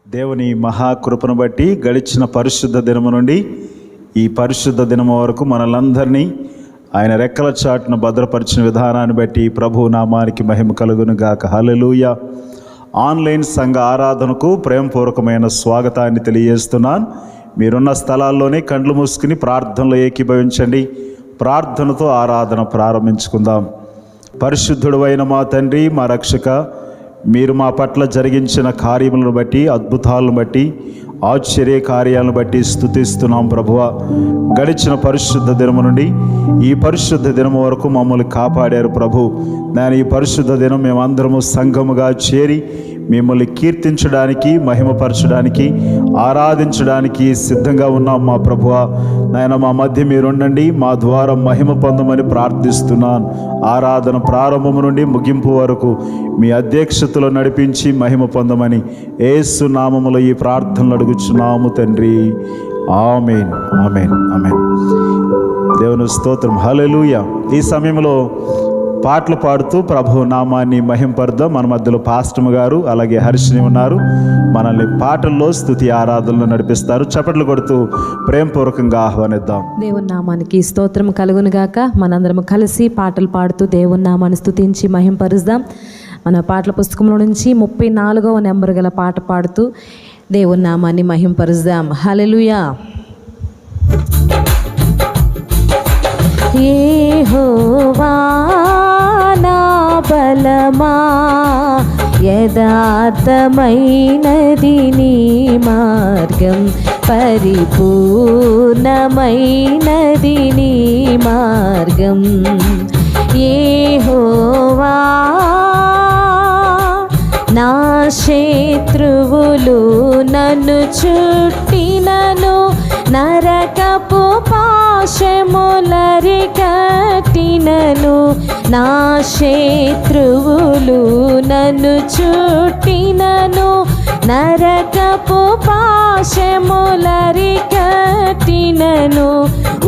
దేవుని మహాకృపను బట్టి గడిచిన పరిశుద్ధ దినము నుండి ఈ పరిశుద్ధ దినము వరకు మనలందరినీ ఆయన రెక్కల చాటును భద్రపరిచిన విధానాన్ని బట్టి ప్రభు నామానికి మహిమ కలుగును గాక. హల్లెలూయా. ఆన్లైన్ సంఘ ఆరాధనకు ప్రేమపూర్వకమైన స్వాగతాన్ని తెలియజేస్తున్నాను. మీరున్న స్థలాల్లోనే కండ్లు మూసుకుని ప్రార్థనలో ఏకీభవించండి. ప్రార్థనతో ఆరాధన ప్రారంభించుకుందాం. పరిశుద్ధుడు అయిన మా తండ్రి, మా రక్షక, మీరు మా పట్ల జరిగించిన కార్యములను బట్టి, అద్భుతాలను బట్టి, ఆశ్చర్య కార్యాలను బట్టి స్తుతిస్తున్నాం ప్రభువా. గడిచిన పరిశుద్ధ దినము నుండి ఈ పరిశుద్ధ దినము వరకు మమ్మల్ని కాపాడారు ప్రభు. నేను ఈ పరిశుద్ధ దినం మేమందరము సంఘముగా చేరి మిమ్మల్ని కీర్తించడానికి, మహిమపరచడానికి, ఆరాధించడానికి సిద్ధంగా ఉన్నాం మా ప్రభువా. నాయన మా మధ్య మీరుండండి, మా ద్వారా మహిమ పొందమని ప్రార్థిస్తున్నాను. ఆరాధన ప్రారంభము నుండి ముగింపు వరకు మీ అధ్యక్షతలో నడిపించి మహిమ పొందమని యేసు నామములో ఈ ప్రార్థనలు అడుగుచున్నాము తండ్రి. ఆమేన్, ఆమేన్, ఆమేన్. దేవుని స్తోత్రం. హల్లెలూయా. ఈ సమయంలో పాటలు పాడుతూ ప్రభు నామాన్ని మహింపరుద్దాం. మన మధ్యలో పాస్టమ్ గారు అలాగే హర్షిని ఉన్నారు. మనల్ని పాటల్లో స్తుతి ఆరాధనలు నడిపిస్తారు. చప్పట్లు కొడుతూ ప్రేమపూర్వకంగా ఆహ్వానిద్దాం. దేవుని నామానికి స్తోత్రం కలుగును గాక. మనందరం కలిసి పాటలు పాడుతూ దేవుని నామాన్ని స్తుతించి మహింపరుద్దాం. మన పాటల పుస్తకంలో నుంచి 34వ నెంబర్ గల పాట పాడుతూ దేవుని నామాన్ని మహింపరుద్దాం. హల్లెలూయా. యెహోవా నా బలమా, యథార్థమైనది నీ మార్గం, పరిపూర్ణమైనది నీ మార్గం. యెహోవా నా శత్రువులు నన్ను చుట్టినను, నరకపు పాశములరికట్టినను, నా శత్రువులు నన్ను చుట్టినను, నరకపు పాశములరికట్టినను,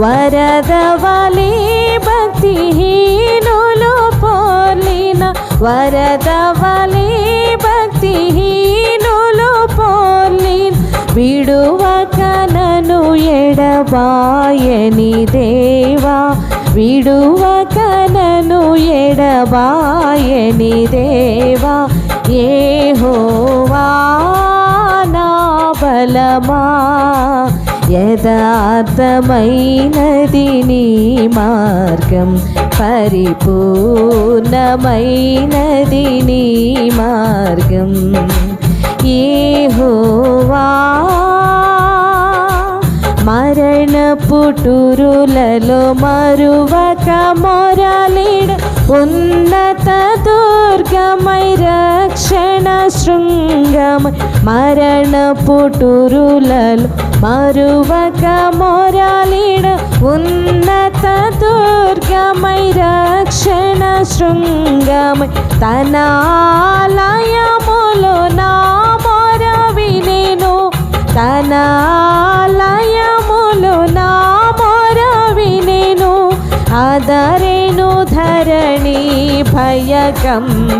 వరద వలె భక్తిహీనులు పోలిన, వరద వలె భక్తిహీనులు పోలిన, విడువక నన్ను ఎడబాయని దేవా, విడువక నన్ను ఎడబాయని దేవా. యెహోవా నా బలమా, యథార్థమైనది నీ మార్గం, పరిపూర్ణమైనది నీ మార్గం. యెహోవా మరణ పుటురులలో మరువక మొరలిడ, ఉన్నత దుర్గమై రక్షణ శృంగమై, మరణ పుటురులలో మరువక మొరలిడ, ఉన్నత దుర్గమై రక్షణ శృంగమై, తన ఆలయములో నా మొర వినెను, తన ఆలయములో నా మొర వినెను, ఆదరెను ధరణి భయకంపముచే,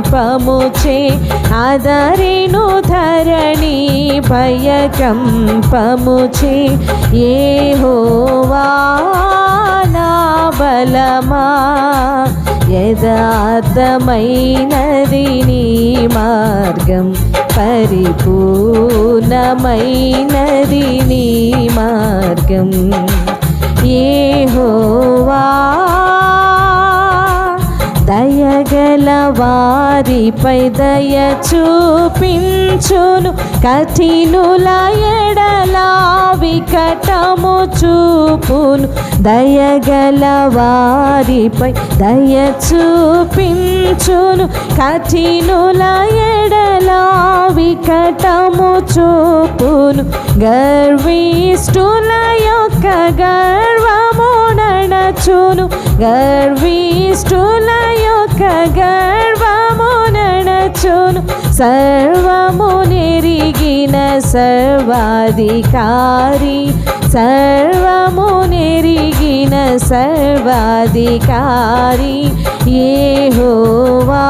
ఆదరెను ధరణి భయకంపముచే. యెహోవా నా బలమా, యథార్థమైనది నీ మార్గం, పరిపూర్ణమైనది నీ మార్గం. యెహోవా దయగల వారిపై దయ చూపించును, కఠినుల ఎడల వికటము చూపును, దయగల వారిపై దయ చూపించును, కఠినుల ఎడల వికటము చూపును, గర్విష్ఠుల యొక్క గర్వము నడచును, గర్విష్ఠుల యొక్క గర్వము నడచును, సర్వము నెరిగిన సర్వాధికారి, సర్వము నెరిగిన సర్వాధికారి. యెహోవా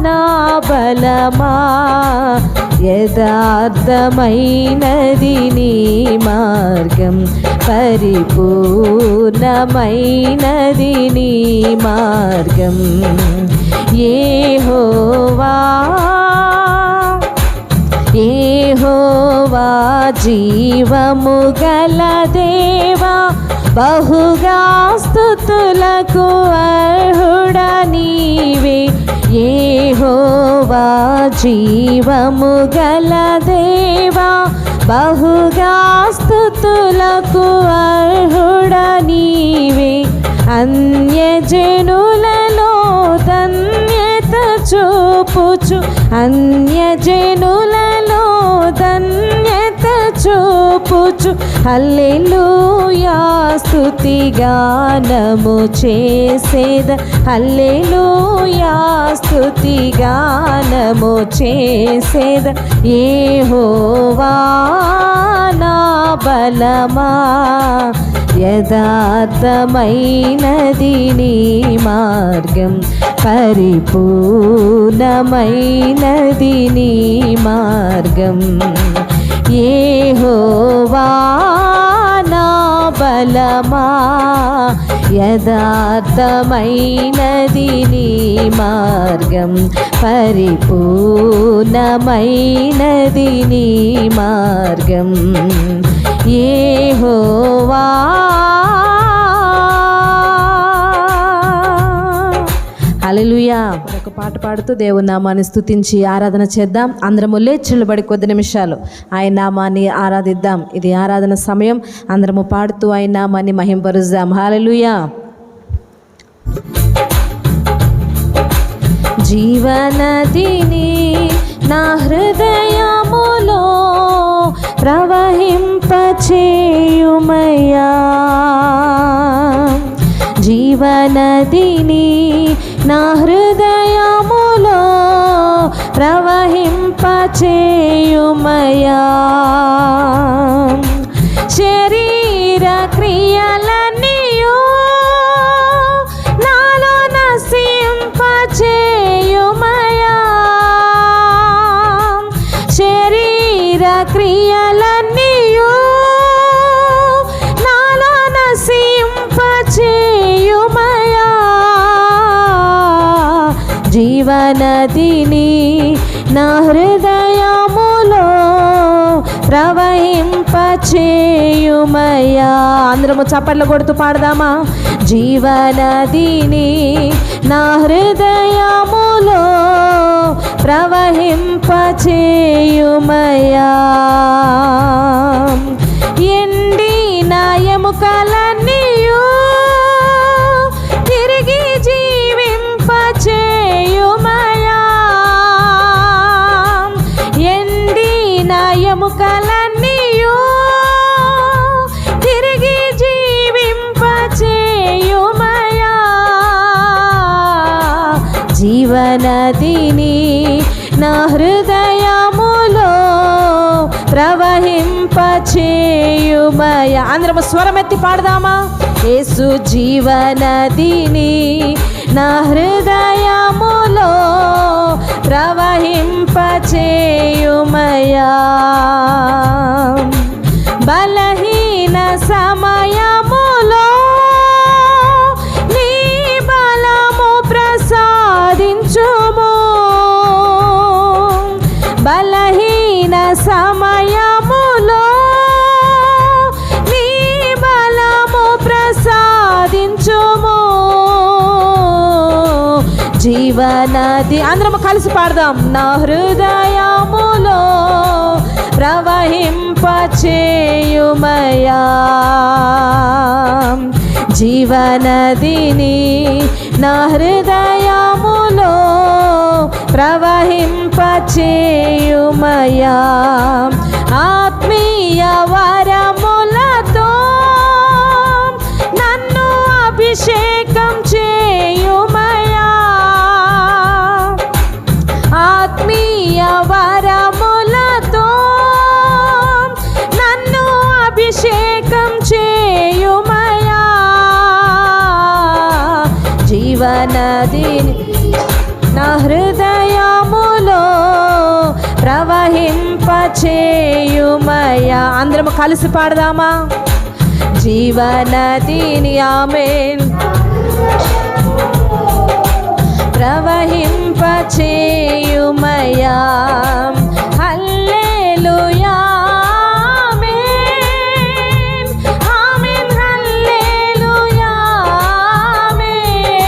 నా బలమా, యథార్థమైనది నీ మార్గం, పరిపూర్ణమైనది నీ మార్గం. యెహోవా యెహోవా జీవము గల దేవా, బహుగా స్తుతులకు అర్హుడా నీవే. యెహోవా జీవము గల దేవా, బహుగా స్తుతులకు అర్హుడా నీవే. అన్యజనులలో ధన్యత చూపుచు, అన్యజనులలో ధన్యత చూపుచు, హల్లెలూయా స్తుతి గానము చేసేద, హల్లెలూయా స్తుతి గానము చేసేద. యెహోవా నా బలమా, యథార్థమైనది నీ మార్గం, పరిపూర్ణమైనది నీ మార్గం. యెహోవా నా బలమా, యథార్థమైనది నీ మార్గం, పరిపూర్ణమైనది నీ మార్గం. యెహోవా హల్లెలూయా. ఒక పాట పాడుతూ దేవుని నామాన్ని స్తుతించి ఆరాధన చేద్దాం. అందరము లేచి నిలబడి కొద్ది నిమిషాలు ఆయన నామాన్ని ఆరాధిద్దాం. ఇది ఆరాధన సమయం. అందరము పాడుతూ ఆయన నామాన్ని మహింపరుద్దాం. హల్లెలూయా. జీవనదిని నా హృదయములో ప్రవహింపచేయుమయ్యా, జీవనదిని నా హృదయములో ప్రవహింపచేయుమయ్యా. శరీర క్రియలన్నీయు నాలో నశింపచేయుమయ్యా, శరీర క్రియలన్నీయు నాలో నశింపచేయుమయ్యా. జీవనదిని నా హృదయములో ప్రవహింపచేయుమయ్యా. అందరము చప్పట్లు కొడుతూ పాడదామా? జీవనదిని నా హృదయములో ప్రవహింపచేయుమయ్యా. ఎండిన ఎముకలన్నీయు తిరిగి జీవింపచేయుమయ్యా, ఎండిన ఎముకలన్నీయు తిరిగి జీవింపచేయుమయ్యా. జీవనదిని నా హృదయములో ప్రవహింపచేయుమయ్యా. అందరము స్వరమెత్తి పాడదామా? యేసు జీవనదిని నా హృదయములో ప్రవహింపచేయుమయ్యా. బలహీన సమయములో నీ బలము ప్రసాదించుము, బలహీన సమయములో నీ బలము ప్రసాదించుము. జీవనది అందరము కలిసి పాడదాం. నా హృదయములో ప్రవహింపచేయుమయ్యా, జీవనదిని నా హృదయములో ప్రవహింపచేయుమయ్యా. ఆత్మీయ వరములతో నన్ను అభిషేకం చేయుమయ్యా, ఆత్మీయ వరములతో నన్ను అభిషేకం చేయుమయ్యా. జీవనదిని నా హృదయములో ప్రవహింపచేయుమయ్యా. చేయుమయ్యా. అందరం కలిసి పాడదామా? జీవనదిని ఆమేన్ ప్రవహింప చేయుమయ్యా. హల్లెలూయా ఆమేన్ ఆమేన్ హల్లెలూయా ఆమేన్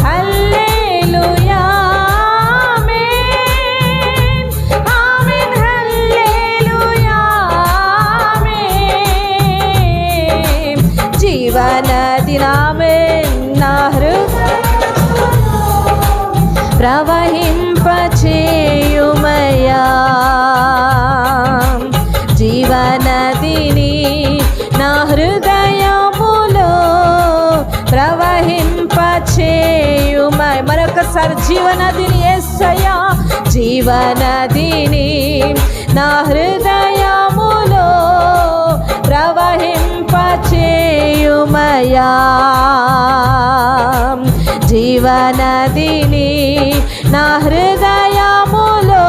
హల్లెలూయా ఆమేన్ ఆమేన్ హల్లెలూయా ఆమేన్. జీవనది ఆమేన్ నా ప్రవహింప చేయుమయ్యా. జీవనదిని నా హృదయములో ప్రవహింప చేయుమయ్యా. మరొకసారి జీవనదిని యేసయ్యా, జీవనదిని నా హృదయములో ప్రవహింప చేయుమయ్యా. జీవనదిని నా హృదయములో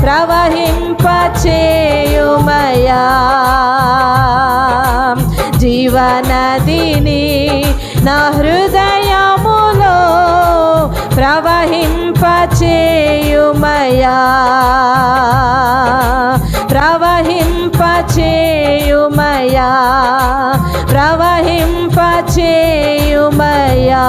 ప్రవహింప చేయుమయ్యా. జీవనదిని నా హృదయములో ప్రవహింప చేయుమయ్యా. ప్రవహింప చేయుమయ్యా. ప్రవహింప చేయుమయ్యా.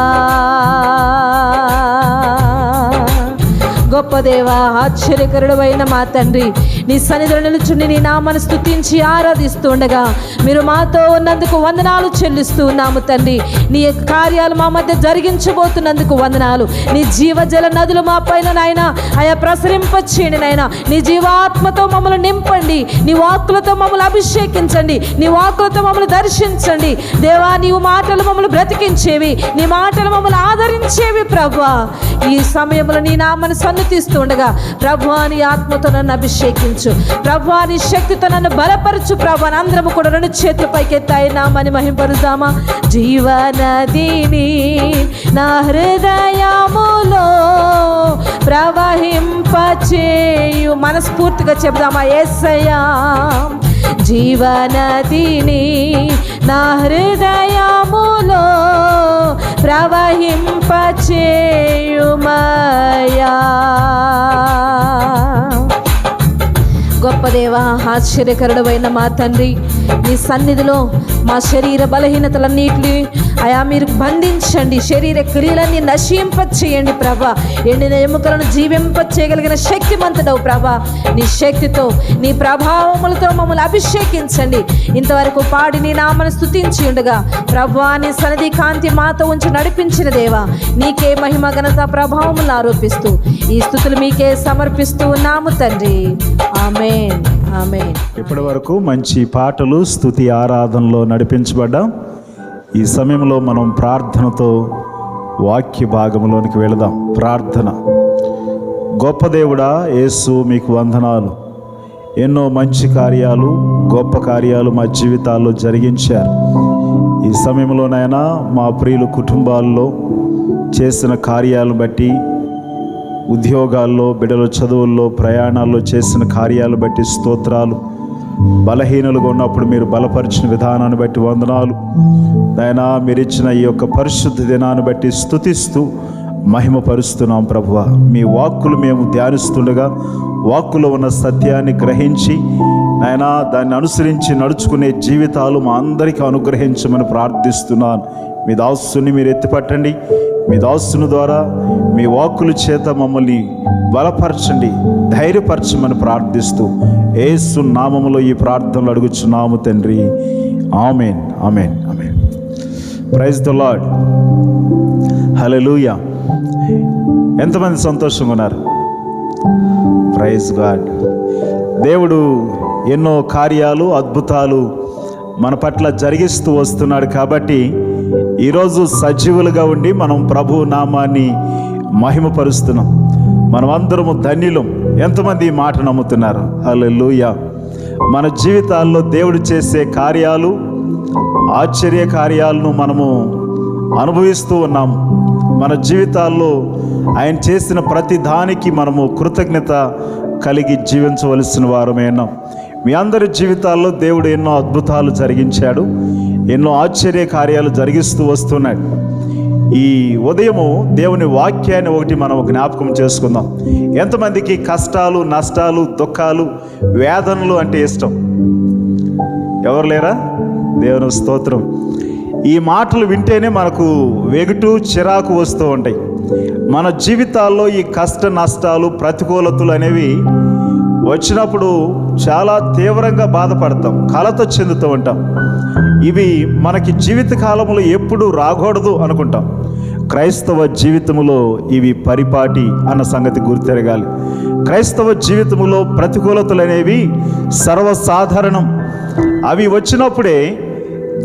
గొప్ప దేవా, ఆశ్చర్యకరుడు అయిన మా తండ్రి, నీ సన్నిధిలో నిలుచుని నీ నామను స్తుతించి ఆరాధిస్తూ ఉండగా మీరు మాతో ఉన్నందుకు వందనాలు చెల్లిస్తూ ఉన్నాము తండ్రి. నీ యొక్క కార్యాలు మా మధ్య జరిగించబోతున్నందుకు వందనాలు. నీ జీవజల నదులు మా పైన నాయన ఆయా ప్రసరింపచేయండి నాయన. నీ జీవాత్మతో మమ్మల్ని నింపండి, నీ వాక్కులతో మమ్మల్ని అభిషేకించండి, నీ వాక్కులతో మమ్మల్ని దర్శించండి దేవా. నీవు మాటలు మమ్మల్ని బ్రతికించేవి, నీ మాటలు మమ్మల్ని ఆదరించేవి ప్రభువా. ఈ సమయంలో నీ నామను సన్నిధిస్తూ ఉండగా ప్రభువా, నీ ఆత్మతో నన్ను అభిషేకించు ప్రభువా, నీ శక్తితో నన్ను బలపరచు ప్రభువా. అందరము కూడా రెండు చేతుల పైకెత్తాయి నామని మహింపరుదామా. జీవనదిని నా హృదయములో ప్రవహింపచేయు. మనస్ఫూర్తిగా చెప్దామా? యేసయ్యా, జీవనదిని నా హృదయములో ప్రవహింపచేయుమయ్యా. గొప్ప దేవా, ఆశ్చర్యకరుడైన మా తండ్రి, నీ సన్నిధిలో మా శరీర బలహీనతలన్నిటిని అయా మీరు బంధించండి. శరీర క్రియలన్నీ నశింప చేయండి ప్రభా. ఎండిన ఎముకలను జీవింప చేయగలిగిన శక్తిమంతుడవు ప్రభా. నీ శక్తితో నీ ప్రభావములతో మమ్మల్ని అభిషేకించండి. ఇంతవరకు పాడి నీ నామను స్తుతించి ఉండగా ప్రభా, నీ సన్నిధి కాంతి మాతో ఉంచి నడిపించిన దేవా, నీకే మహిమ ఘనత ప్రభావములు ఆరోపిస్తూ ఈ స్తుతులు మీకే సమర్పిస్తూ ఉన్నాము తండ్రి. ఆమేన్ ఆమేన్. ఇప్పటి వరకు మంచి పాటలు, స్తుతి, ఆరాధనలో నడిపించబడ్డాం. ఈ సమయంలో మనం ప్రార్థనతో వాక్య భాగంలోనికి వెళదాం. ప్రార్థన. గొప్ప దేవుడా యేసు, మీకు వందనాలు. ఎన్నో మంచి కార్యాలు, గొప్ప కార్యాలు మా జీవితాల్లో జరిగించారు. ఈ సమయంలోనైనా మా ప్రియుల కుటుంబాల్లో చేసిన కార్యాలను బట్టి, ఉద్యోగాల్లో, బిడ్డల చదువుల్లో, ప్రయాణాల్లో చేసిన కార్యాలు బట్టి స్తోత్రాలు. బలహీనులుగా ఉన్నప్పుడు మీరు బలపరిచిన విధానాన్ని బట్టి వందనాలు నాయనా. మీరు ఇచ్చిన ఈ యొక్క పరిశుద్ధ దినాన్ని బట్టి స్తుతిస్తూ మహిమపరుస్తున్నాం ప్రభువా. మీ వాక్కులు మేము ధ్యానిస్తుండగా వాక్కులో ఉన్న సత్యాన్ని గ్రహించి నాయనా దాన్ని అనుసరించి నడుచుకునే జీవితాలు మా అందరికీ అనుగ్రహించమని ప్రార్థిస్తున్నాను. మీ దాసుని మీరు ఎత్తిపట్టండి. మీ దాసుని ద్వారా మీ వాక్కుల చేత మమ్మల్ని బలపరచండి, ధైర్యపరచమని ప్రార్థిస్తూ యేసు నామములో ఈ ప్రార్థనలు అడుగుచున్నాము తండ్రి. ఆమేన్ ఆమేన్ ఆమేన్. Praise the lord. హల్లెలూయా. ఎంతమంది సంతోషంగా ఉన్నారు? Praise god. దేవుడు ఎన్నో కార్యాలు, అద్భుతాలు మన పట్ల జరిగిస్తూ వస్తున్నాడు. కాబట్టి ఈరోజు సజీవులుగా ఉండి మనం ప్రభు నామాన్ని మహిమపరుస్తున్నాం. మనమందరము ధన్యులం. ఎంతమంది ఈ మాట నమ్ముతున్నారు? హల్లెలూయా. మన జీవితాల్లో దేవుడు చేసే కార్యాలు, ఆశ్చర్య కార్యాలను మనము అనుభవిస్తూ ఉన్నాము. మన జీవితాల్లో ఆయన చేసిన ప్రతి దానికి మనము కృతజ్ఞత కలిగి జీవించవలసిన వారమే ఉన్నాం. మీ అందరి జీవితాల్లో దేవుడు ఎన్నో అద్భుతాలు జరిగించాడు, ఎన్నో ఆశ్చర్య కార్యాలు జరిగిస్తూ వస్తున్నాడు. ఈ ఉదయము దేవుని వాక్యాన్ని ఒకటి మనం జ్ఞాపకం చేసుకుందాం. ఎంతమందికి కష్టాలు, నష్టాలు, దుఃఖాలు, వేదనలు అంటే ఇష్టం? ఎవరు లేరా? దేవుని స్తోత్రం. ఈ మాటలు వింటేనే మనకు వెగుటు, చిరాకు వస్తూ ఉంటాయి. మన జీవితాల్లో ఈ కష్ట నష్టాలు, ప్రతికూలతలు అనేవి వచ్చినప్పుడు చాలా తీవ్రంగా బాధపడతాం, కలత చెందుతూ ఉంటాం. ఇవి మనకి జీవిత కాలంలో ఎప్పుడు రాకూడదు అనుకుంటాం. క్రైస్తవ జీవితంలో ఇవి పరిపాటి అన్న సంగతి గుర్తెరగాలి. క్రైస్తవ జీవితంలో ప్రతికూలతలు అనేవి సర్వసాధారణం. అవి వచ్చినప్పుడే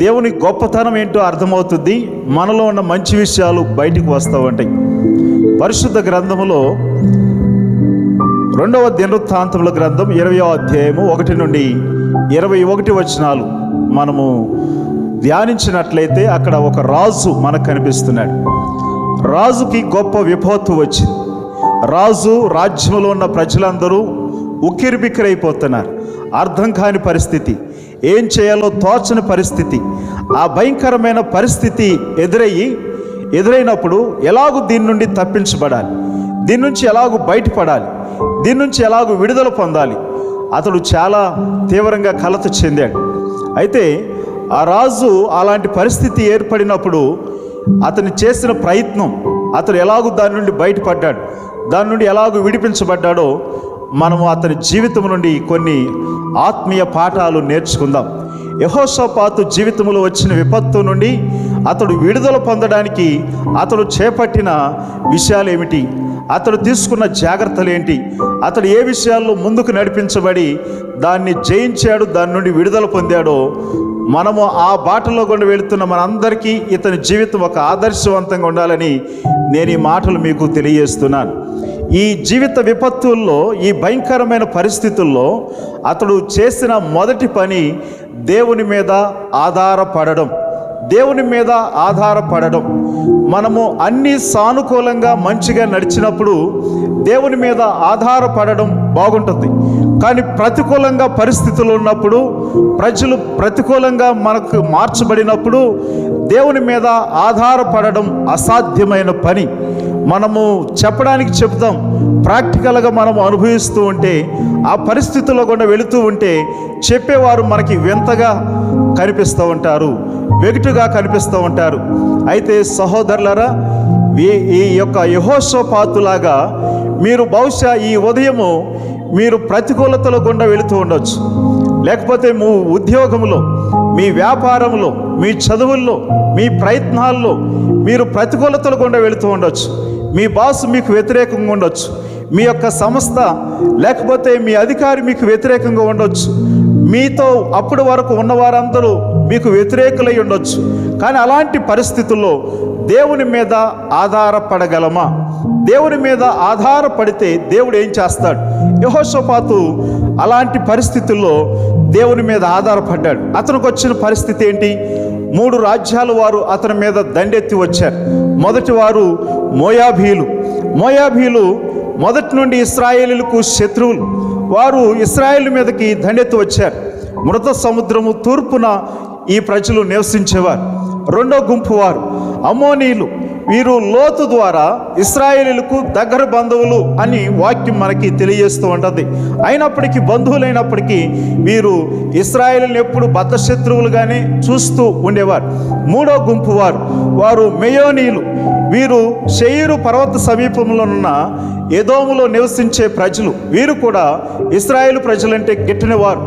దేవుని గొప్పతనం ఏంటో అర్థమవుతుంది. మనలో ఉన్న మంచి విషయాలు బయటికి వస్తూ ఉంటాయి. పరిశుద్ధ గ్రంథములో 2వ దినవృత్తాంతముల గ్రంథం 20వ అధ్యాయము 1 నుండి 21 వచనాలు మనము ధ్యానించినట్లయితే అక్కడ ఒక రాజు మనకు కనిపిస్తున్నాడు. రాజుకి గొప్ప విపత్తు వచ్చింది. రాజు రాజ్యంలో ఉన్న ప్రజలందరూ ఉక్కిరిబిక్కిరైపోతున్నారు. అర్థం కాని పరిస్థితి, ఏం చేయాలో తోచని పరిస్థితి. ఆ భయంకరమైన పరిస్థితి ఎదురైనప్పుడు ఎలాగూ దీని నుండి తప్పించబడాలి, దీని నుంచి ఎలాగూ బయటపడాలి, దీని నుంచి ఎలాగూ విడుదల పొందాలి, అతడు చాలా తీవ్రంగా కలత చెందాడు. అయితే ఆ రాజు అలాంటి పరిస్థితి ఏర్పడినప్పుడు అతను చేసిన ప్రయత్నం, అతడు ఎలాగూ దాని నుండి బయటపడ్డాడు, దాని నుండి ఎలాగూ విడిపించబడ్డాడో మనము అతని జీవితం నుండి కొన్ని ఆత్మీయ పాఠాలు నేర్చుకుందాం. యెహోషాపాతు జీవితంలో వచ్చిన విపత్తు నుండి అతడు విడుదల పొందడానికి అతడు చేపట్టిన విషయాలు ఏమిటి, అతడు తీసుకున్న జాగ్రత్తలు ఏంటి, అతడు ఏ విషయాల్లో ముందుకు నడిపించబడి దాన్ని జయించాడు, దాని నుండి విడుదల పొందాడో మనము ఆ బాటలో గుండా వెళుతున్న మనందరికీ ఇతని జీవితం ఒక ఆదర్శవంతంగా ఉండాలని నేను ఈ మాటలు మీకు తెలియజేస్తున్నాను. ఈ జీవిత విపత్తుల్లో, ఈ భయంకరమైన పరిస్థితుల్లో అతడు చేసిన మొదటి పని దేవుని మీద ఆధారపడడం. దేవుని మీద ఆధారపడడం. మనము అన్ని సానుకూలంగా మంచిగా నడిచినప్పుడు దేవుని మీద ఆధారపడడం బాగుంటుంది. కానీ ప్రతికూలంగా పరిస్థితులు ఉన్నప్పుడు, ప్రజలు ప్రతికూలంగా మనకు మార్చబడినప్పుడు దేవుని మీద ఆధారపడడం అసాధ్యమైన పని. మనము చెప్పడానికి చెప్తాం, ప్రాక్టికల్గా మనము అనుభవిస్తూ ఉంటే, ఆ పరిస్థితుల్లో కూడా వెళుతూ ఉంటే చెప్పేవారు మనకి వింతగా కనిపిస్తూ ఉంటారు, వెగుటుగా కనిపిస్తూ ఉంటారు. అయితే సహోదరులారా, ఈ యొక్క యెహోషాపాతులాగా మీరు బహుశా ఈ ఉదయము మీరు ప్రతికూలతల గుండా వెళుతూ ఉండొచ్చు. లేకపోతే మీ ఉద్యోగంలో, మీ వ్యాపారంలో, మీ చదువుల్లో, మీ ప్రయత్నాల్లో మీరు ప్రతికూలతల గుండా వెళుతూ ఉండొచ్చు. మీ బాస్ మీకు వ్యతిరేకంగా ఉండొచ్చు, మీ యొక్క సంస్థ లేకపోతే మీ అధికారి మీకు వ్యతిరేకంగా ఉండొచ్చు, మీతో అప్పటి వరకు ఉన్నవారందరూ మీకు వ్యతిరేకులై ఉండొచ్చు. కానీ అలాంటి పరిస్థితుల్లో దేవుని మీద ఆధారపడగలమా? దేవుని మీద ఆధారపడితే దేవుడు ఏం చేస్తాడు? యెహోషాపాతు అలాంటి పరిస్థితుల్లో దేవుని మీద ఆధారపడ్డాడు. అతనికి వచ్చిన పరిస్థితి ఏంటి? 3 రాజ్యాల వారు అతని మీద దండెత్తి వచ్చారు. మొదటి వారు మోయాబీలు. మోయాబీలు మొదటి నుండి ఇశ్రాయేలీలకు శత్రువులు. వారు ఇశ్రాయేలు మీదకి దండెత్తి వచ్చారు. మృత సముద్రము తూర్పున ఈ ప్రజలు నివసించేవారు. రెండో గుంపు వారు అమ్మోనీయులు. వీరు లోతు ద్వారా ఇశ్రాయేలీలకు దగ్గర బంధువులు అని వాక్యం మనకి తెలియజేస్తూ ఉంటుంది. అయినప్పటికీ, బంధువులైనప్పటికీ వీరు ఇశ్రాయేలీలను ఎప్పుడు బద్ధశత్రువులుగానే చూస్తూ ఉండేవారు. మూడో గుంపు వారు మెయోనీయులు. వీరు శేయీరు పర్వత సమీపంలో ఉన్న ఎదోములో నివసించే ప్రజలు. వీరు కూడా ఇశ్రాయేలు ప్రజలంటే గిట్టనివారు.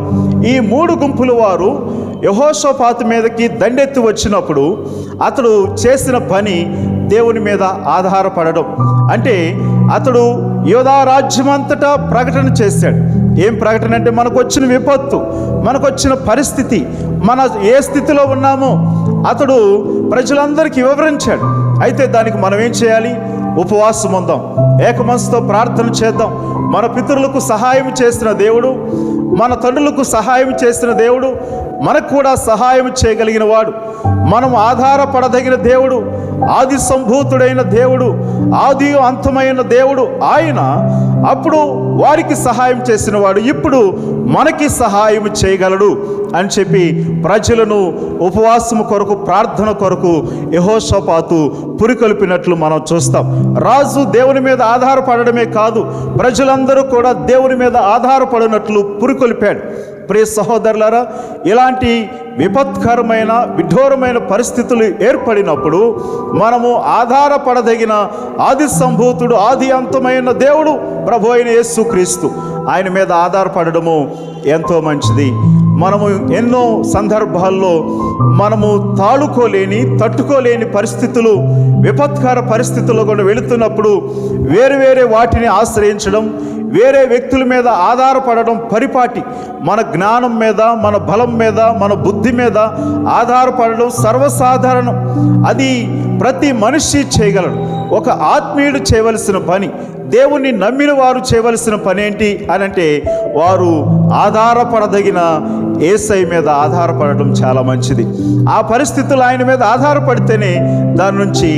ఈ 3 గుంపుల వారు యెహోషాపాతు మీదకి దండెత్తి వచ్చినప్పుడు అతడు చేసిన పని దేవుని మీద ఆధారపడడం. అంటే అతడు యోధా రాజ్యమంతటా ప్రకటన చేశాడు. ఏం ప్రకటన అంటే, మనకు వచ్చిన విపత్తు, మనకు వచ్చిన పరిస్థితి, మన ఏ స్థితిలో ఉన్నామో అతడు ప్రజలందరికీ వివరించాడు. అయితే దానికి మనం ఏం చేయాలి? ఉపవాసం ఉందాం, ఏక మనసుతో ప్రార్థన చేద్దాం. మన పితరులకు సహాయం చేసిన దేవుడు, మన తండ్రులకు సహాయం చేసిన దేవుడు మనకు కూడా సహాయం చేయగలిగిన వాడు. మనం ఆధారపడదగిన దేవుడు. ఆది సంభూతుడైన దేవుడు, ఆది అంతమైన దేవుడు ఆయన. అప్పుడు వారికి సహాయం చేసిన వాడు ఇప్పుడు మనకి సహాయం చేయగలడు అని చెప్పి ప్రజలను ఉపవాసము కొరకు, ప్రార్థన కొరకు యెహోషాపాతు పురికొల్పినట్లు మనం చూస్తాం. రాజు దేవుని మీద ఆధారపడడమే కాదు, ప్రజలందరూ కూడా దేవుని మీద ఆధారపడినట్లు పురికొల్పాడు. ప్రియ సహోదరులారా, ఇలాంటి విపత్కరమైన విడ్డూరమైన పరిస్థితులు ఏర్పడినప్పుడు మనము ఆధారపడదగిన ఆది సంభూతుడు, ఆది అంతమైన దేవుడు ప్రభు అయిన యేసుక్రీస్తు, ఆయన మీద ఆధారపడడము ఎంతో మంచిది. మనము ఎన్నో సందర్భాల్లో మనము తట్టుకోలేని పరిస్థితులు, విపత్కర పరిస్థితుల్లో కూడా వెళుతున్నప్పుడు వేరే వాటిని ఆశ్రయించడం, వేరే వ్యక్తుల మీద ఆధారపడడం పరిపాటి. మన జ్ఞానం మీద, మన బలం మీద, మన బుద్ధి మీద ఆధారపడడం సర్వసాధారణం. అది ప్రతి మనిషి చేయగలడు. ఒక ఆత్మీయుడు చేయవలసిన పని, దేవుణ్ణి నమ్మిన వారు చేయవలసిన పని ఏంటి అని అంటే, వారు ఆధారపడదగిన యేసయ్య మీద ఆధారపడడం చాలా మంచిది. ఆ పరిస్థితులు ఆయన మీద ఆధారపడితేనే దాని నుంచి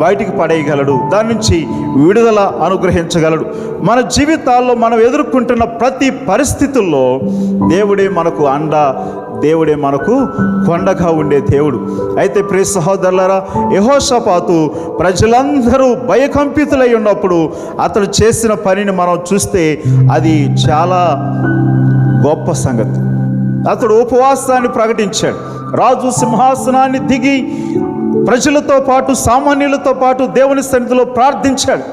బయటికి పడేయగలడు, దాని నుంచి విడుదల అనుగ్రహించగలడు. మన జీవితాల్లో మనం ఎదుర్కొంటున్న ప్రతి పరిస్థితుల్లో దేవుడే మనకు అండ, దేవుడే మనకు కొండగా ఉండే దేవుడు. అయితే ప్రియ సహోదరులారా, యెహోషాపాతు ప్రజలందరూ భయకంపితులై ఉన్నప్పుడు అతడు చేసిన పనిని మనం చూస్తే అది చాలా గొప్ప సంగతి. అతడు ఉపవాసాన్ని ప్రకటించాడు. రాజు సింహాసనాన్ని దిగి ప్రజలతో పాటు, సామాన్యులతో పాటు దేవుని సన్నిధిలో ప్రార్థించాడు,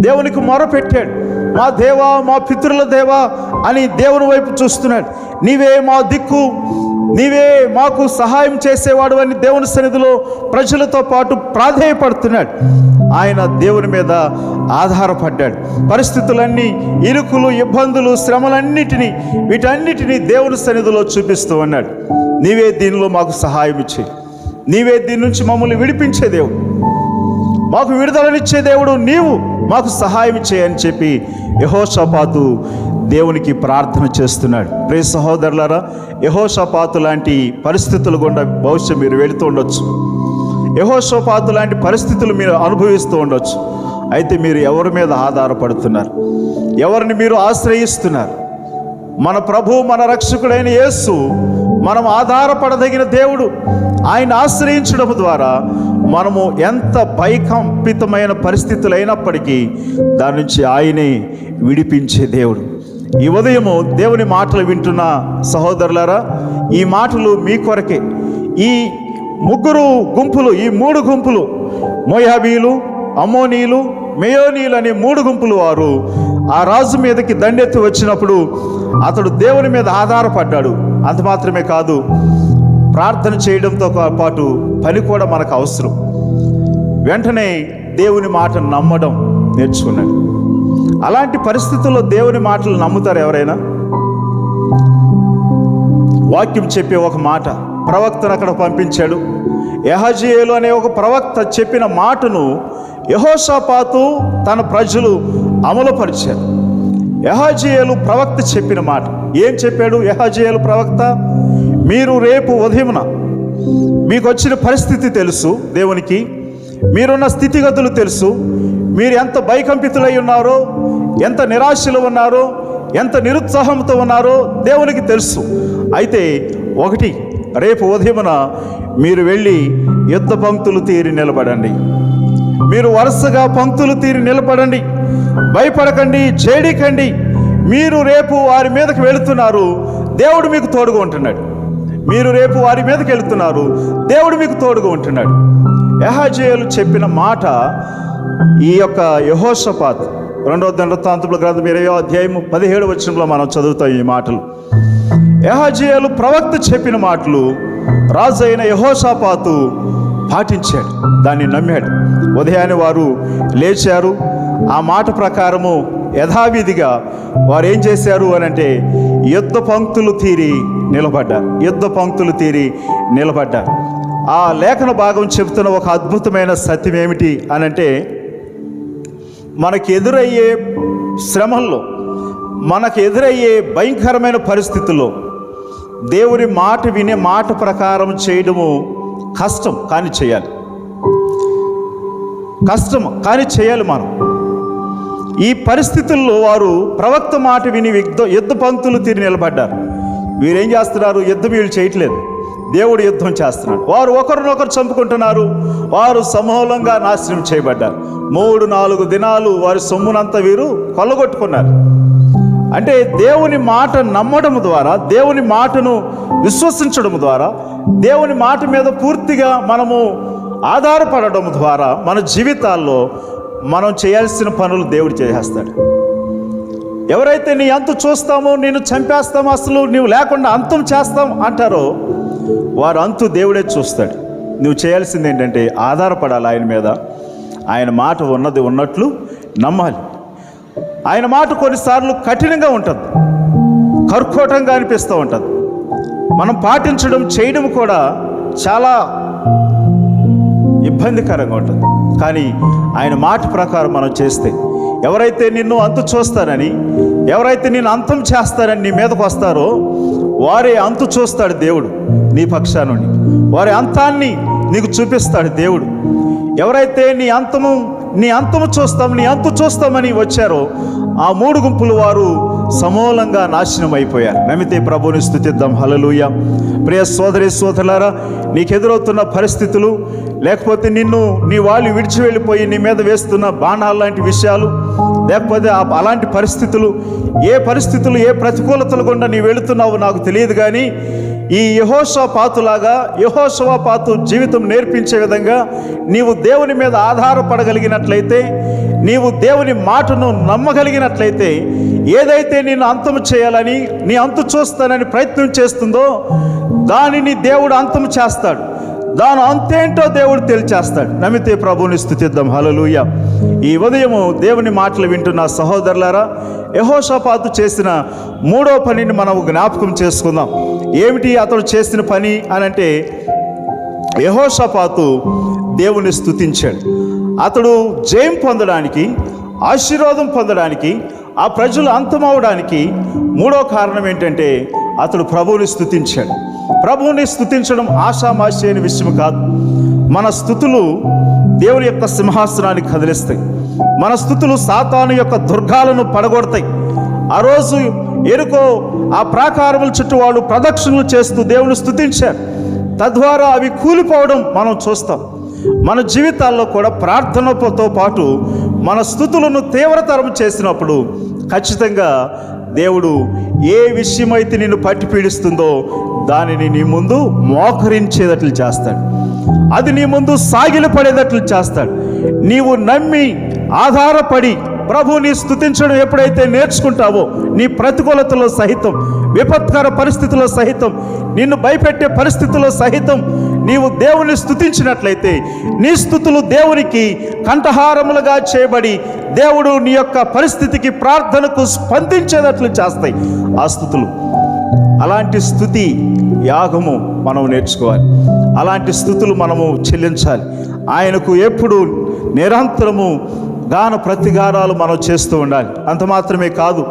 దేవునికి మొరపెట్టాడు. మా దేవా, మా పితరుల దేవా అని దేవుని వైపు చూస్తున్నాడు. నీవే మా దిక్కు, నీవే మాకు సహాయం చేసేవాడు అని దేవుని సన్నిధిలో ప్రజలతో పాటు ప్రాధేయపడుతున్నాడు. ఆయన దేవుని మీద ఆధారపడ్డాడు. పరిస్థితులన్నీ, ఇరుకులు, ఇబ్బందులు, శ్రమలన్నిటినీ, వీటన్నిటినీ దేవుని సన్నిధిలో చూపిస్తూ ఉన్నాడు. నీవే దీనిలో మాకు సహాయం ఇచ్చేయి, నీవే దీని నుంచి మమ్మల్ని విడిపించే దేవుడు, మాకు విడుదలనిచ్చే దేవుడు నీవు, మాకు సహాయం చేయని చెప్పి యెహోషాపాతు దేవునికి ప్రార్థన చేస్తున్నాడు. ప్రియ సహోదరులారా, యెహోషాపాతు లాంటి పరిస్థితులు గుండా బహుశా మీరు వెళుతూ ఉండొచ్చు, యెహోషాపాతు లాంటి పరిస్థితులు మీరు అనుభవిస్తూ ఉండొచ్చు. అయితే మీరు ఎవరి మీద ఆధారపడుతున్నారు? ఎవరిని మీరు ఆశ్రయిస్తున్నారు? మన ప్రభు, మన రక్షకుడైన యేసు మనం ఆధారపడదగిన దేవుడు. ఆయన ఆశ్రయించడం ద్వారా మనము ఎంత భయకంపితమైన పరిస్థితులు అయినప్పటికీ దాని నుంచి ఆయనే విడిపించే దేవుడు. ఈ ఉదయము దేవుని మాటలు వింటున్న సహోదరులారా, ఈ మాటలు మీ కొరకే. ఈ మూడు గుంపులు, మోయాబీలు, అమ్మోనీలు, మెయోనీలు అనే 3 గుంపులు వారు ఆ రాజు మీదకి దండెత్తి వచ్చినప్పుడు అతడు దేవుని మీద ఆధారపడ్డాడు. అంత మాత్రమే కాదు, ప్రార్థన చేయడంతో పాటు పని కూడా మనకు అవసరం. వెంటనే దేవుని మాటను నమ్మడం నేర్చుకున్నాడు. అలాంటి పరిస్థితుల్లో దేవుని మాటలు నమ్ముతారు ఎవరైనా? వాక్యం చెప్పే ఒక మాట, ప్రవక్తను అక్కడ పంపించాడు. యెహజీయేలు అనే ఒక ప్రవక్త చెప్పిన మాటను యెహోషాపాతు తన ప్రజలు అమలుపరిచారు. యెహజీయేలు ప్రవక్త చెప్పిన మాట ఏం చెప్పాడు? యెహజీయేలు ప్రవక్త, మీరు రేపు ఉదయమున, మీకు వచ్చిన పరిస్థితి తెలుసు దేవునికి, మీరున్న స్థితిగతులు తెలుసు, మీరు ఎంత భయకంపితులై ఉన్నారో, ఎంత నిరాశలో ఉన్నారో, ఎంత నిరుత్సాహంతో ఉన్నారో దేవునికి తెలుసు. అయితే ఒకటి, రేపు ఉదయమున మీరు వెళ్ళి యుద్ధ పంక్తులు తీరి నిలబడండి. మీరు వరుసగా పంక్తులు తీరి నిలబడండి, భయపడకండి, జేడికండి. మీరు రేపు వారి మీదకి వెళుతున్నారు, దేవుడు మీకు తోడుగా ఉంటున్నాడు. మీరు రేపు వారి మీదకి వెళుతున్నారు, దేవుడు మీకు తోడుగా ఉంటున్నాడు. యెహజీయేలు చెప్పిన మాట ఈ యొక్క యెహోషాపాతు 2వ దినవృత్తాంతముల గ్రంథం 20వ అధ్యాయము 17వ వచనంలో మనం చదువుతాం ఈ మాటలు. యెహజీయేలు ప్రవక్త చెప్పిన మాటలు రాజు అయిన యెహోషాపాతు పాటించాడు, దాన్ని నమ్మాడు. ఉదయాన్నే వారు లేచారు. ఆ మాట ప్రకారము యథావిధిగా వారు ఏం చేశారు అని అంటే యుద్ధ పంక్తులు తీరి నిలబడ్డారు. ఆ లేఖన భాగం చెబుతున్న ఒక అద్భుతమైన సత్యం ఏమిటి అని అంటే, మనకు ఎదురయ్యే శ్రమల్లో, మనకు ఎదురయ్యే భయంకరమైన పరిస్థితుల్లో దేవుని మాట వినే మాట ప్రకారం చేయడము కష్టం, కానీ చేయాలి. కష్టం, కానీ చేయాలి మనం. ఈ పరిస్థితుల్లో వారు ప్రవక్త మాట విని యుద్ధ పంక్తులు తిరిగి నిలబడ్డారు. వీరేం చేస్తున్నారు? యుద్ధం వీళ్ళు చేయట్లేదు, దేవుడు యుద్ధం చేస్తున్నాడు. వారు ఒకరినొకరు చంపుకుంటున్నారు. వారు సమూలంగా నాశనం చేయబడ్డారు. 3-4 దినాలు వారి సొమ్మునంతా వీరు కొల్లగొట్టుకున్నారు. అంటే దేవుని మాట నమ్మడం ద్వారా, దేవుని మాటను విశ్వసించడం ద్వారా, దేవుని మాట మీద పూర్తిగా మనము ఆధారపడడం ద్వారా మన జీవితాల్లో మనం చేయాల్సిన పనులు దేవుడు చేసేస్తాడు. ఎవరైతే నీ అంతు చూస్తామో, నేను చంపేస్తామో, అసలు నువ్వు లేకుండా అంతం చేస్తాం అంటారో, వారు అంతు దేవుడే చూస్తాడు. నువ్వు చేయాల్సింది ఏంటంటే ఆధారపడాలి ఆయన మీద. ఆయన మాట ఉన్నది ఉన్నట్లు నమ్మాలి. ఆయన మాట కొన్నిసార్లు కఠినంగా ఉంటుంది, కర్కోటంగా అనిపిస్తూ ఉంటుంది. మనం పాటించడం, చేయడం కూడా చాలా ఇబ్బందికరంగా ఉంటుంది. కానీ ఆయన మాట ప్రకారం మనం చేస్తే, ఎవరైతే నిన్ను అంతు చూస్తారని, ఎవరైతే నిన్ను అంతం చేస్తారని నీ మీదకు వస్తారో, వారే అంతు చూస్తాడు దేవుడు నీ పక్షానుండి. వారి అంతాన్ని నీకు చూపిస్తాడు దేవుడు. ఎవరైతే నీ అంతము చూస్తామని వచ్చారో, ఆ 3 గుంపులు వారు సమూలంగా నాశనం అయిపోయారు. నమ్మితే ప్రభువుని స్తుతిద్దాం. హల్లెలూయా. ప్రియ సోదరి సోదరులారా, నీకెదురవుతున్న పరిస్థితులు, లేకపోతే నీ వాళ్ళు విడిచి వెళ్ళిపోయి నీ మీద వేస్తున్న బాణాలు లాంటి విషయాలు, లేకపోతే అలాంటి పరిస్థితులు, ఏ ప్రతికూలతలు గుండా నీ వెళుతున్నావో నాకు తెలియదు. కానీ ఈ యెహోషాపాతు జీవితం నేర్పించే విధంగా నీవు దేవుని మీద ఆధారపడగలిగినట్లయితే, నీవు దేవుని మాటను నమ్మగలిగినట్లయితే, ఏదైతే నిన్ను అంతము చేయాలని, నీ అంతు చూస్తానని ప్రయత్నం చేస్తుందో దానిని దేవుడు అంతము చేస్తాడు. దాని అంతేంటో దేవుడు తెలిచేస్తాడు. నమ్మితే ప్రభువుని స్తుతిద్దాం. హల్లెలూయా. ఈ ఉదయము దేవుని మాటలు వింటున్న సహోదరులారా, యెహోషాపాతు చేసిన 3వ పనిని మనం జ్ఞాపకం చేసుకుందాం. ఏమిటి అతడు చేసిన పని అనంటే, యెహోషాపాతు దేవుని స్తుతించాడు. అతడు జయం పొందడానికి, ఆశీర్వాదం పొందడానికి, ఆ ప్రజలు అంతమవడానికి 3వ కారణం ఏంటంటే, అతడు ప్రభువుని స్తుతించాడు. ప్రభువుని స్తుతించడం ఆషామాషి అయిన విషయం కాదు. మన స్తుతులు దేవుని యొక్క సింహాసనాన్ని కదిలిస్తాయి. మన స్తుతులు సాతాను యొక్క దుర్గాలను పడగొడతాయి. ఆ రోజు ఎరుకో ఆ ప్రాకారముల చుట్టూ వాళ్ళు ప్రదక్షిణలు చేస్తూ దేవుని స్తుతించారు. తద్వారా అవి కూలిపోవడం మనం చూస్తాం. మన జీవితాల్లో కూడా ప్రార్థనతో పాటు మన స్తుతులను తీవ్రతరం చేసినప్పుడు ఖచ్చితంగా దేవుడు ఏ విషయమైతే నిన్ను పట్టి పీడిస్తుందో దానిని నీ ముందు మోకరించేటట్లు చేస్తాడు. అది నీ ముందు సాగిలపడేటట్లు చేస్తాడు. నీవు నమ్మి ఆధారపడి ప్రభువుని స్తుతించడం ఎప్పుడైతే నేర్చుకుంటావో, నీ ప్రతికూలతలో సహితం, విపత్కర పరిస్థితుల్లో సహితం, నిన్ను భయపెట్టే పరిస్థితుల్లో సహితం నీవు దేవుని స్తుతించినట్లయితే, నీ స్తుతులు దేవునికి కంఠహారములుగా చేయబడి దేవుడు నీ యొక్క పరిస్థితికి, ప్రార్థనకు స్పందించేటట్లు చేస్తాయి ఆ స్తుతులు. అలాంటి స్తుతి యాగము మనం నేర్చుకోవాలి. అలాంటి స్తుతులు మనము చెల్లించాలి. ఆయనకు ఎప్పుడు నిరంతరము గాన ప్రతిగానాలు మనం చేస్తూ ఉండాలి. అంత మాత్రమే కాదు,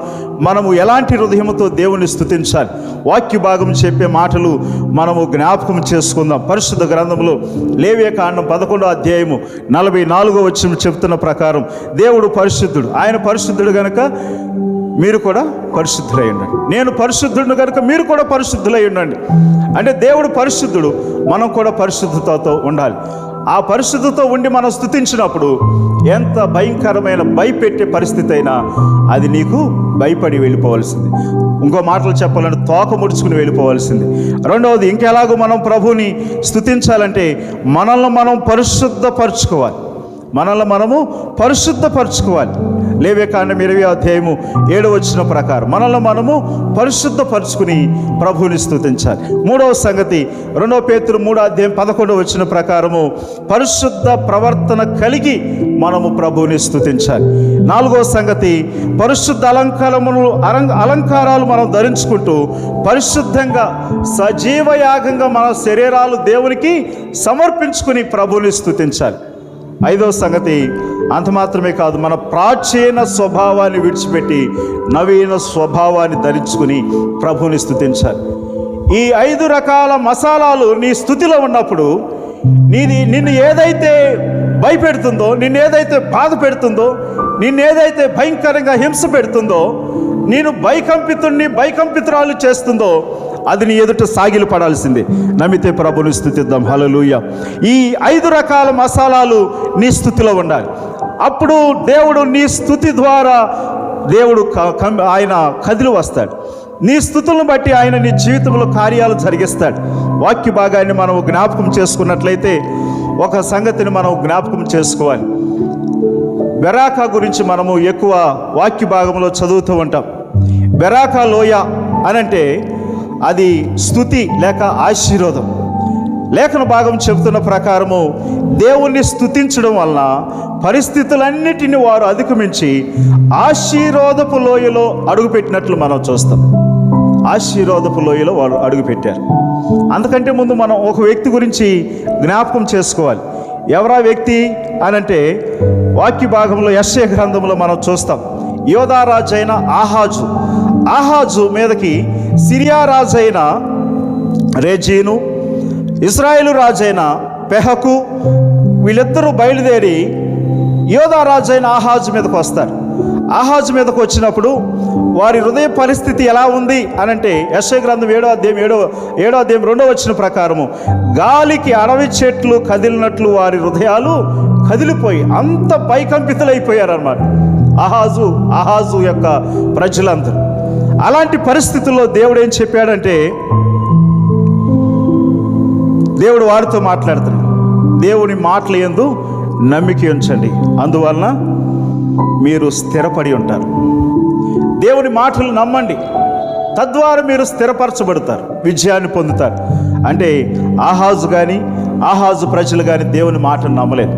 మనము ఎలాంటి హృదయంతో దేవుని స్తుతించాలి. వాక్య భాగం చెప్పే మాటలు మనము జ్ఞాపకం చేసుకుందాం. పరిశుద్ధ గ్రంథంలో లేవియకాండం 11వ అధ్యాయము 44వ వచనం చెప్తున్న ప్రకారం, దేవుడు పరిశుద్ధుడు. ఆయన పరిశుద్ధుడు గనుక మీరు కూడా పరిశుద్ధులై ఉండండి. నేను పరిశుద్ధుడు కనుక మీరు కూడా పరిశుద్ధులై ఉండండి. అంటే దేవుడు పరిశుద్ధుడు, మనం కూడా పరిశుద్ధతతో ఉండాలి. ఆ పరిశుద్ధతో ఉండి మనం స్తుతించినప్పుడు ఎంత భయంకరమైన భయపెట్టే పరిస్థితి అయినా అది నీకు భయపడి వెళ్ళిపోవాల్సింది. ఇంకో మాటలు చెప్పాలంటే తోక ముడుచుకుని వెళ్ళిపోవాల్సింది. రెండవది, ఇంకెలాగో మనం ప్రభువుని స్తుతించాలంటే మనల్ని మనం పరిశుద్ధపరచుకోవాలి. లేవియకాండం 20వ అధ్యాయము 7వ వచనం ప్రకారం మనల్ని మనము పరిశుద్ధపరచుకుని ప్రభువుని స్తుతించాలి. 3వ సంగతి, 2 పేతురు 3వ అధ్యాయం 11వ వచనం ప్రకారము పరిశుద్ధ ప్రవర్తన కలిగి మనము ప్రభువుని స్తుతించాలి. 4వ సంగతి, పరిశుద్ధ అలంకారాలు మనం ధరించుకుంటూ పరిశుద్ధంగా సజీవ యాగంగా మన శరీరాలు దేవునికి సమర్పించుకుని ప్రభువుని స్తుతించాలి. 5వ సంగతి, అంత మాత్రమే కాదు, మన ప్రాచీన స్వభావాన్ని విడిచిపెట్టి నవీన స్వభావాన్ని ధరించుకుని ప్రభువుని స్తుతించాలి. ఈ 5 రకాల మసాలాలు నీ స్తుతిలో ఉన్నప్పుడు నిన్ను ఏదైతే భయపెడుతుందో, నిన్నేదైతే బాధ పెడుతుందో, నిన్నేదైతే భయంకరంగా హింస పెడుతుందో, నేను భయకంపితురాలు చేస్తుందో, అది నీ ఎదుట సాగిలు పడాల్సిందే. నమ్మితే ప్రభుని స్తుతిద్దాం. హల్లెలూయా. ఈ 5 రకాల మసాలాలు నీ స్తుతిలో ఉండాలి. అప్పుడు దేవుడు నీ స్తుతి ద్వారా ఆయన కదిలి వస్తాడు. నీ స్తుతులను బట్టి ఆయన నీ జీవితంలో కార్యాలు జరిగిస్తాడు. వాక్య భాగాన్ని మనం జ్ఞాపకం చేసుకున్నట్లయితే ఒక సంగతిని మనం జ్ఞాపకం చేసుకోవాలి. బెరాకా గురించి మనము ఎక్కువ వాక్య భాగంలో చదువుతూ ఉంటాం. బెరాకా లోయ అనంటే అది స్తుతి లేక ఆశీర్వాదం. లేఖన భాగం చెబుతున్న ప్రకారము దేవుణ్ణి స్తుతించడం వలన పరిస్థితులన్నిటిని వారు అధిగమించి ఆశీర్వాదపు లోయలో అడుగుపెట్టినట్లు మనం చూస్తాం. ఆశీర్వాదపు లోయలో వారు అడుగుపెట్టారు. అందుకంటే ముందు మనం ఒక వ్యక్తి గురించి జ్ఞాపకం చేసుకోవాలి. ఎవరా వ్యక్తి అనంటే వాక్య భాగంలో యెషయా గ్రంథంలో మనం చూస్తాం. యోధా రాజైన ఆహాజు మీదకి సిరియా రాజైన రెజీను, ఇజ్రాయేలు రాజైన పెహకు వీళ్ళిద్దరూ బయలుదేరి యోధా రాజైన ఆహాజు మీదకు వస్తారు. ఆహాజు మీదకు వచ్చినప్పుడు వారి హృదయ పరిస్థితి ఎలా ఉంది అనంటే యెషయా గ్రంథం 7వ అధ్యాయం 2వ వచనం ప్రకారము గాలికి అడవి చెట్లు కదిలినట్లు వారి హృదయాలు కదిలిపోయి అంత భయకంపితులైపోయారన్నమాట ఆహాజు యొక్క ప్రజలందరూ. అలాంటి పరిస్థితుల్లో దేవుడు ఏం చెప్పాడంటే, దేవుడు వారితో మాట్లాడుతున్నాడు. దేవుని మాటల యందు నమ్మిక ఉంచండి, అందువలన మీరు స్థిరపడి ఉంటారు. దేవుని మాటలు నమ్మండి, తద్వారా మీరు స్థిరపరచబడతారు, విజయాన్ని పొందుతారు. అంటే ఆహాజు ప్రజలు కానీ దేవుని మాటలు నమ్మలేదు.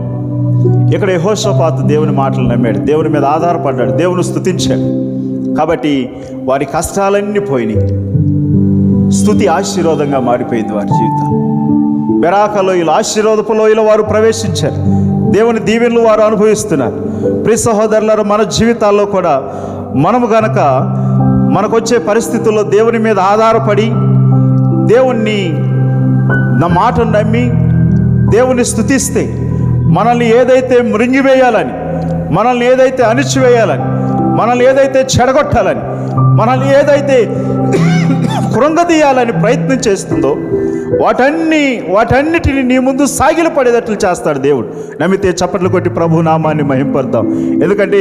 ఇక్కడ యెహోషాపాతు దేవుని మాటలు నమ్మాడు, దేవుని మీద ఆధారపడ్డాడు, దేవుని స్తుతించాడు. కాబట్టి వారి కష్టాలన్నీ పోయినాయి. స్తుతి ఆశీర్వాదంగా మారిపోయింది వారి జీవితం. బెరాకా లోయలో, ఆశీర్వాదపు లోయలో వారు ప్రవేశించారు. దేవుని దీవెనలు వారు అనుభవిస్తున్నారు. ప్రియ సహోదరులారా, మన జీవితాల్లో కూడా మనము గనక మనకొచ్చే పరిస్థితుల్లో దేవుని మీద ఆధారపడి దేవుణ్ణి నా మాటను నమ్మి దేవుని స్తుతిస్తే, మనల్ని ఏదైతే మృంగివేయాలని, మనల్ని ఏదైతే అణిచివేయాలని, మనల్ని ఏదైతే చెడగొట్టాలని, మనల్ని ఏదైతే కృంగదీయాలని ప్రయత్నం చేస్తుందో వాటన్నిటిని నీ ముందు సాగిలు పడేటట్లు చేస్తాడు దేవుడు. నమ్మితే చప్పట్లు కొట్టి ప్రభు నామాన్ని మహింపడదాం. ఎందుకంటే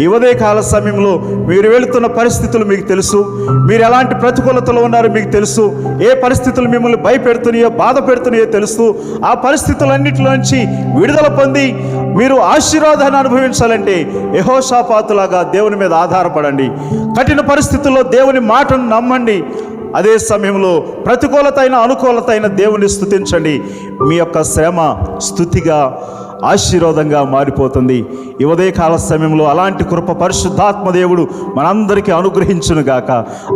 ఈ ఉదయకాల సమయంలో మీరు వెళుతున్న పరిస్థితులు మీకు తెలుసు, మీరు ఎలాంటి ప్రతికూలతలో ఉన్నారో మీకు తెలుసు, ఏ పరిస్థితులు మిమ్మల్ని భయపెడుతున్నాయో బాధ పెడుతున్నాయో తెలుసు. ఆ పరిస్థితులన్నిటిలోంచి విడుదల పొంది మీరు ఆశీర్వాదాన్ని అనుభవించాలంటే యెహోషాపాతులాగా దేవుని మీద ఆధారపడండి. కఠిన పరిస్థితుల్లో దేవుని మాటను నమ్మండి. అదే సమయంలో ప్రతికూలతైన అనుకూలతైన దేవుని స్తుతించండి. మీ యొక్క శ్రమ స్తుతిగా ఆశీర్వాదంగా మారిపోతుంది. ఈ ఉదయకాల సమయంలో అలాంటి కృప పరిశుద్ధాత్మ దేవుడు మనందరికీ అనుగ్రహించును గాక.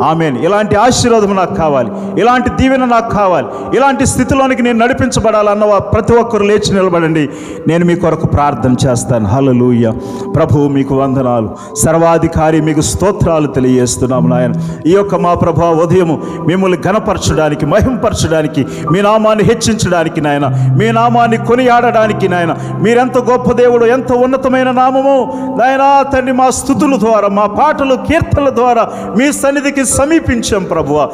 ఆమేన్. ఇలాంటి ఆశీర్వాదం నాకు కావాలి, ఇలాంటి దీవెన నాకు కావాలి, ఇలాంటి స్థితిలోనికి నేను నడిపించబడాలన్న ప్రతి ఒక్కరు లేచి నిలబడండి. నేను మీ కొరకు ప్రార్థన చేస్తాను. హల్లెలూయా. ప్రభువు మీకు వందనాలు, సర్వాధికారి మీకు స్తోత్రాలు తెలియజేస్తున్నాము నాయన. ఈ యొక్క మా ప్రభు ఉదయము మిమ్మల్ని ఘనపరచడానికి, మహింపరచడానికి, మీ నామాన్ని హెచ్చించడానికి నాయన, మీ నామాన్ని కొనియాడడానికి నాయన, మీరెంత గొప్ప దేవుడు, ఎంత ఉన్నతమైన నామము నాయనా తండ్రి. మా స్తుతుల ద్వారా, మా పాటలు కీర్తనల ద్వారా మీ సన్నిధికి సమీపించాం ప్రభువా.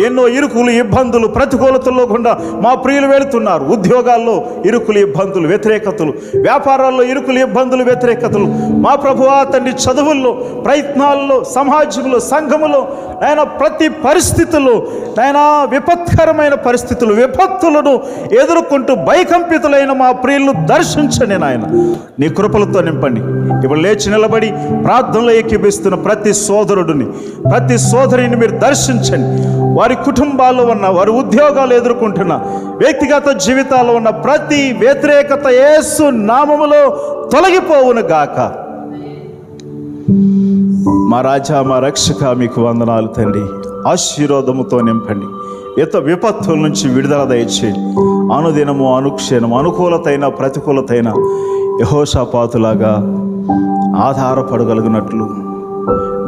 ఎన్నో ఇరుకులు ఇబ్బందులు ప్రతికూలతల్లో గుండా మా ప్రియులు వెళుతున్నారు. ఉద్యోగాల్లో ఇరుకులు ఇబ్బందులు వ్యతిరేకతలు, వ్యాపారాల్లో ఇరుకులు ఇబ్బందులు వ్యతిరేకతలు మా ప్రభువా తండ్రి, చదువుల్లో, ప్రయత్నాల్లో, సమాజంలో, సంఘములో నాయన ప్రతి పరిస్థితుల్లో నాయన విపత్కరమైన పరిస్థితులు, విపత్తులను ఎదుర్కొంటూ భయకంపితులైన మా ప్రియులను దర్శించండి నాయన. నీ కృపలతో నింపండి. ఇప్పుడు లేచి నిలబడి ప్రార్థనలో ఏకీభిస్తున్న ప్రతి సోదరుడిని, ప్రతి సోదరిని మీరు దర్శించండి. వారి కుటుంబాల్లో ఉన్న, వారి ఉద్యోగాలు ఎదుర్కొంటున్న, వ్యక్తిగత జీవితాల్లో ఉన్న ప్రతి వ్యతిరేకత యేసు నామములో తొలగిపోవును గాక. మా రాజా, మా రక్షక, మీకు వందనాలు తండ్రి. ఆశీర్వాదముతో నింపండి. విపత్తుల నుంచి విడుదల దయచేయండి. అనుదినము, అనుక్షణము అనుకూలతైన ప్రతికూలతైన యెహోషాపాతులాగా ఆధారపడగలిగినట్లు,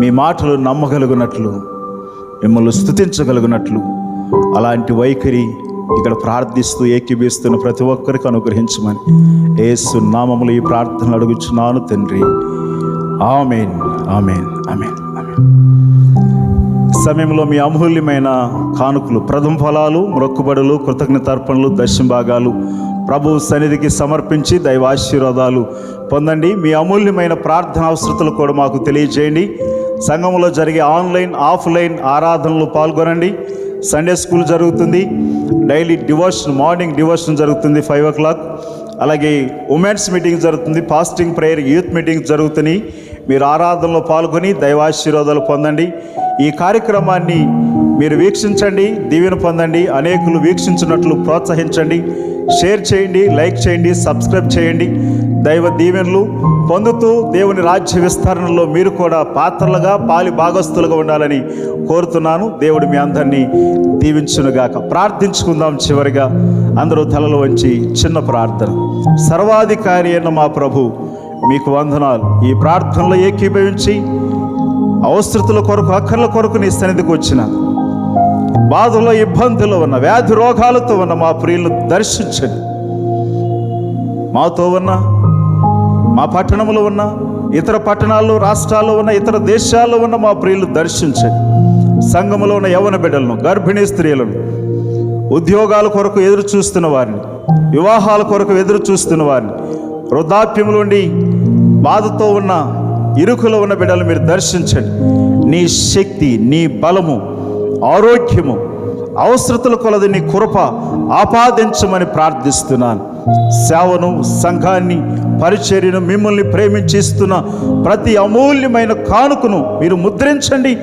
మీ మాటలు నమ్మగలిగినట్లు, మిమ్మల్ని స్తుతించగలిగినట్లు అలాంటి వైఖరి ఇక్కడ ప్రార్థిస్తూ ఏకీభిస్తున్న ప్రతి ఒక్కరికి అనుగ్రహించమని యేసు నామములో ఈ ప్రార్థనలు అడుగుచున్నాను తండ్రి. ఆమేన్, ఆమేన్, ఆమేన్, ఆమేన్. సమయంలో మీ అమూల్యమైన కానుకలు, ప్రథమ ఫలాలు, మొక్కుబడులు, కృతజ్ఞతార్పణలు, దశంభాగాలు ప్రభు సన్నిధికి సమర్పించి దైవాశీర్వాదాలు పొందండి. మీ అమూల్యమైన ప్రార్థన అవసరతలు కూడా మాకు తెలియజేయండి. సంఘంలో జరిగే ఆన్లైన్, ఆఫ్లైన్ ఆరాధనలు పాల్గొనండి. సండే స్కూల్ జరుగుతుంది, డైలీ డివోషన్, మార్నింగ్ డివోషన్ జరుగుతుంది 5 o'clock. అలాగే ఉమెన్స్ మీటింగ్ జరుగుతుంది, ఫాస్టింగ్ ప్రేయర్, యూత్ మీటింగ్ జరుగుతున్నాయి. మీరు ఆరాధనలో పాల్గొని దైవాశీర్వాదాలు పొందండి. ఈ కార్యక్రమాన్ని మీరు వీక్షించండి, దీవెన పొందండి. అనేకులు వీక్షించినట్లు ప్రోత్సహించండి. షేర్ చేయండి, లైక్ చేయండి, సబ్స్క్రైబ్ చేయండి. దైవ దీవెనలు పొందుతూ దేవుని రాజ్య విస్తరణలో మీరు కూడా పాత్రలుగా, పాలి భాగస్తులుగా ఉండాలని కోరుతున్నాను. దేవుడు మీ అందరినీ దీవించునుగాక. ప్రార్థించుకుందాం. చివరిగా అందరూ తలలు వంచి చిన్న ప్రార్థన. సర్వాధికారి అయిన మా ప్రభు, మీకు వందనాలు. ఈ ప్రార్థనలో ఏకీభవించి అవసరతల కొరకు, అక్కర్ల కొరకు నీ సన్నిధికి వచ్చిన, బాధలో, ఇబ్బందులు ఉన్న, వ్యాధి రోగాలతో ఉన్న మా ప్రియులను దర్శించండి. మాతో ఉన్న, మా పట్టణంలో ఉన్న, ఇతర పట్టణాల్లో, రాష్ట్రాల్లో ఉన్న, ఇతర దేశాల్లో ఉన్న మా ప్రియులు దర్శించండి. సంఘములో ఉన్న యవ్వన బిడ్డలను, గర్భిణీ స్త్రీలను, ఉద్యోగాల కొరకు ఎదురు చూస్తున్న వారిని, వివాహాల కొరకు ఎదురు చూస్తున్న వారిని, వృద్ధాప్యములుండి బాధతో ఉన్న, ఇరుకులో ఉన్న బిడ్డలు మీరు దర్శించండి. నీ శక్తి, నీ బలము, ఆరోగ్యము, అవసరతల కొలది నీ కృప ఆపాదించమని ప్రార్థిస్తున్నాను. సేవను, సంఘాన్ని, పరిచర్యను, మిమ్మల్ని ప్రేమించిస్తున్న ప్రతి అమూల్యమైన కానుకను మీరు ముద్రించండి.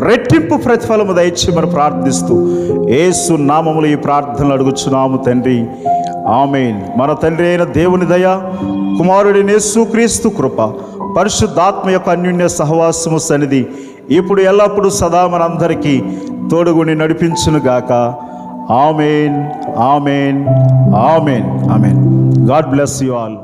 రెట్టింపు ప్రతిఫలము దయచేయమని ప్రార్థిస్తూ యేసు నామములో ఈ ప్రార్థనలు అడుగుచున్నాము తండ్రి. ఆమేన్. మన తండ్రి అయిన దేవుని దయ, కుమారుడైన యేసుక్రీస్తు కృప, పరిశుద్ధాత్మ యొక్క అన్యోన్య సహవాసము సన్నిధి ఇప్పుడు ఎల్లప్పుడూ సదా మనందరికీ తోడుగుని నడిపించునుగాక. ఆమేన్, ఆమేన్, ఆమేన్, ఆమేన్. God bless you all.